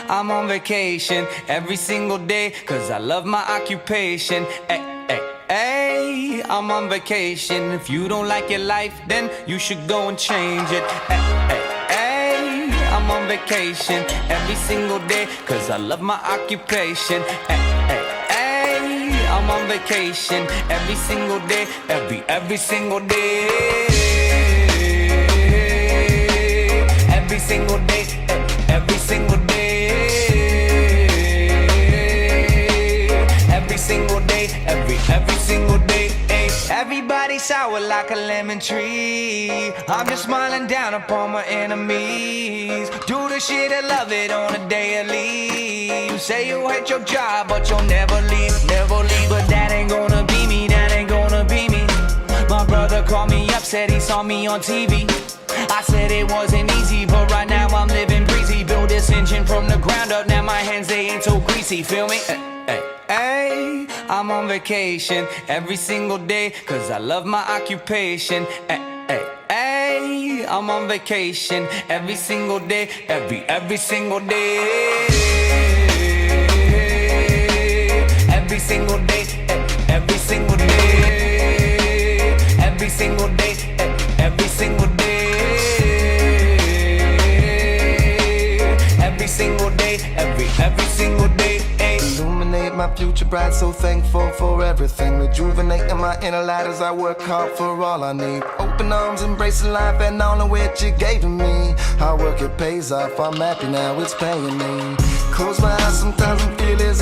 I'm on vacation every single day, cause I love my occupation. Hey, I'm on vacation. If you don't like your life, then you should go and change it. Hey, I'm on vacation every single day, cause I love my occupation. Hey, I'm on vacation every single day, every single day. Every single day, every single day. Every single day, every single day. Everybody sour like a lemon tree. I'm just smiling down upon my enemies. Do the shit and love it on a daily. You say you hate your job, but you'll never leave, never leave. But that ain't gonna be me, that ain't gonna be me. My brother called me up, said he saw me on TV. I said it wasn't easy, but right now I'm living breezy. Build this engine from the ground up, now my hands, they ain't so greasy, feel me? Hey, I'm on vacation every single day, cause I love my occupation. Hey, I'm on vacation every single day, every single day. Every single day, every single day. Every single day, every single day. Every single day, every single day. Illuminate my future bright, so thankful for everything. Rejuvenating my inner light as I work hard for all I need. Open arms, embracing life and all of which you gave to me. Hard work, it pays off, I'm happy now, it's paying me. Close my eyes sometimes and feel as if